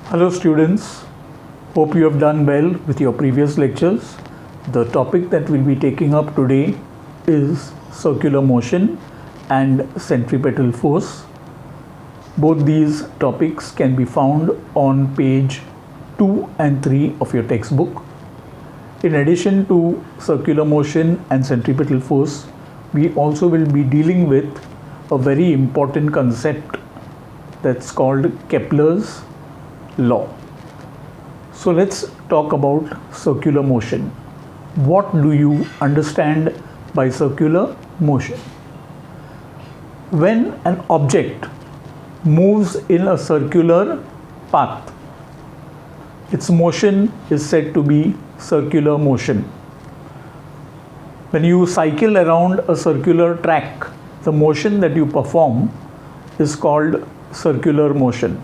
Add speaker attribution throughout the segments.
Speaker 1: Hello students, hope you have done well with your previous lectures. The topic that we'll be taking up today is circular motion and centripetal force. Both these topics can be found on page 2 and 3 of your textbook. In addition to circular motion and centripetal force, we also will be dealing with a very important concept that's called Kepler's law. So let's talk about circular motion. What do you understand by circular motion? When an object moves in a circular path, its motion is said to be circular motion. When you cycle around a circular track, the motion that you perform is called circular motion.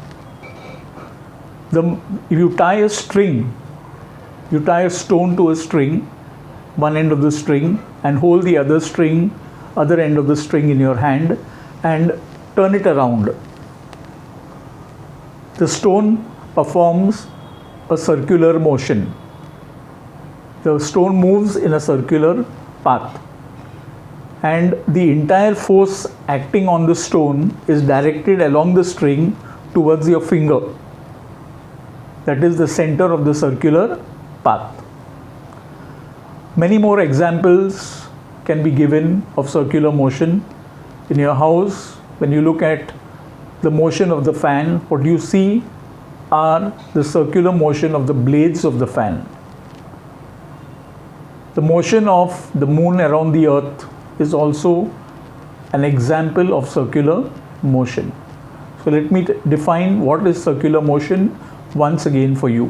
Speaker 1: If you tie a string, you tie a stone to a string, one end of the string, and hold the other end of the string in your hand and turn it around. The stone performs a circular motion. The stone moves in a circular path, and the entire force acting on the stone is directed along the string towards your finger. That is the center of the circular path. Many more examples can be given of circular motion. In your house, when you look at the motion of the fan, what you see are the circular motion of the blades of the fan. The motion of the moon around the earth is also an example of circular motion. So let me define what is circular motion once again for you.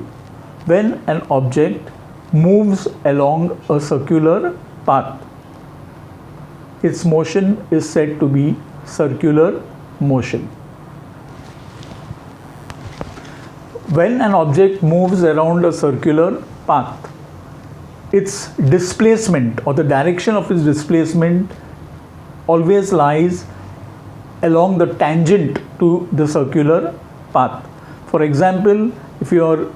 Speaker 1: When an object moves along a circular path, its motion is said to be circular motion. When an object moves around a circular path, its displacement or the direction of its displacement always lies along the tangent to the circular path. For example, if you are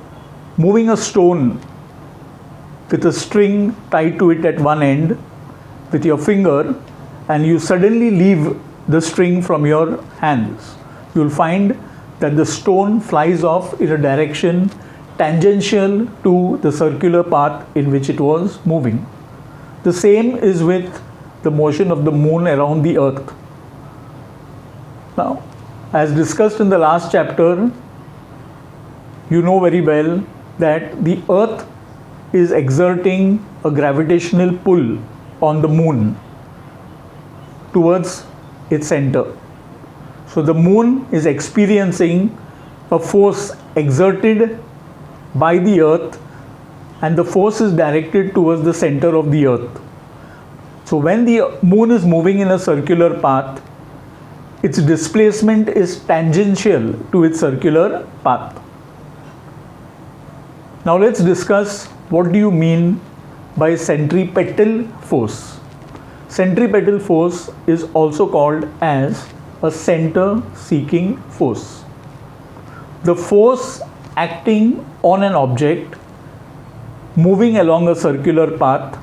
Speaker 1: moving a stone with a string tied to it at one end with your finger, and you suddenly leave the string from your hands, you will find that the stone flies off in a direction tangential to the circular path in which it was moving. The same is with the motion of the moon around the earth. Now, as discussed in the last chapter, you know very well that the earth is exerting a gravitational pull on the moon towards its center. So the moon is experiencing a force exerted by the earth, and the force is directed towards the center of the earth. So when the moon is moving in a circular path, its displacement is tangential to its circular path. Now let's discuss what do you mean by centripetal force. Centripetal force is also called as a center-seeking force. The force acting on an object moving along a circular path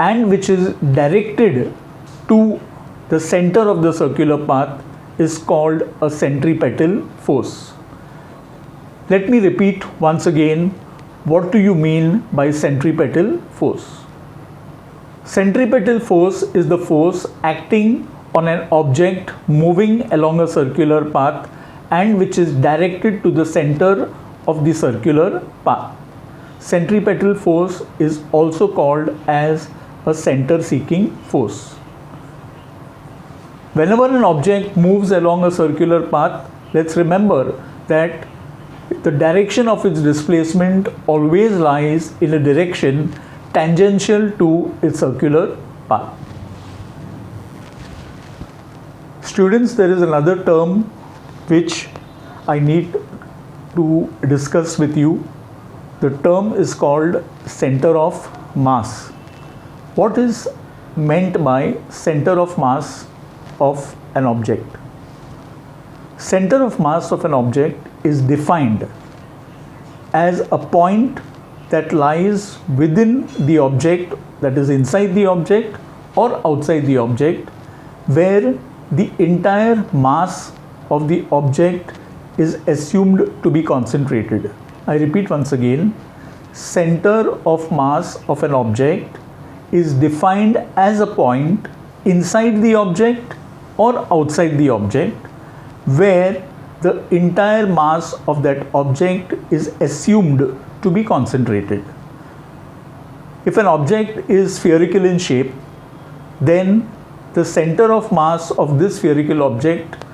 Speaker 1: and which is directed to the center of the circular path is called a centripetal force. Let me repeat once again, what do you mean by centripetal force? Centripetal force is the force acting on an object moving along a circular path and which is directed to the center of the circular path. Centripetal force is also called as a center-seeking force. Whenever an object moves along a circular path, let's remember that the direction of its displacement always lies in a direction tangential to its circular path. Students, there is another term which I need to discuss with you. The term is called center of mass. What is meant by center of mass of an object? Center of mass of an object is defined as a point that lies within the object, that is inside the object or outside the object, where the entire mass of the object is assumed to be concentrated. I repeat once again, center of mass of an object is defined as a point inside the object or outside the object where the entire mass of that object is assumed to be concentrated. If an object is spherical in shape, then the center of mass of this spherical object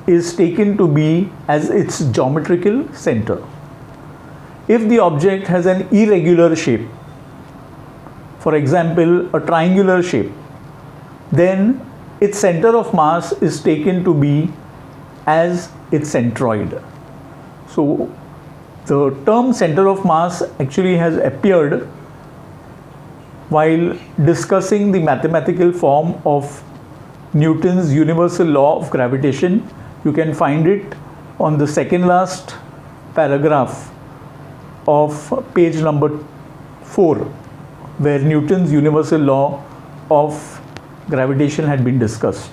Speaker 1: is taken to be as its geometrical center. If the object has an irregular shape, for example, a triangular shape, then its center of mass is taken to be as its centroid. So the term center of mass actually has appeared while discussing the mathematical form of Newton's universal law of gravitation. You can find it on the second last paragraph of page number 4, where Newton's universal law of gravitation had been discussed.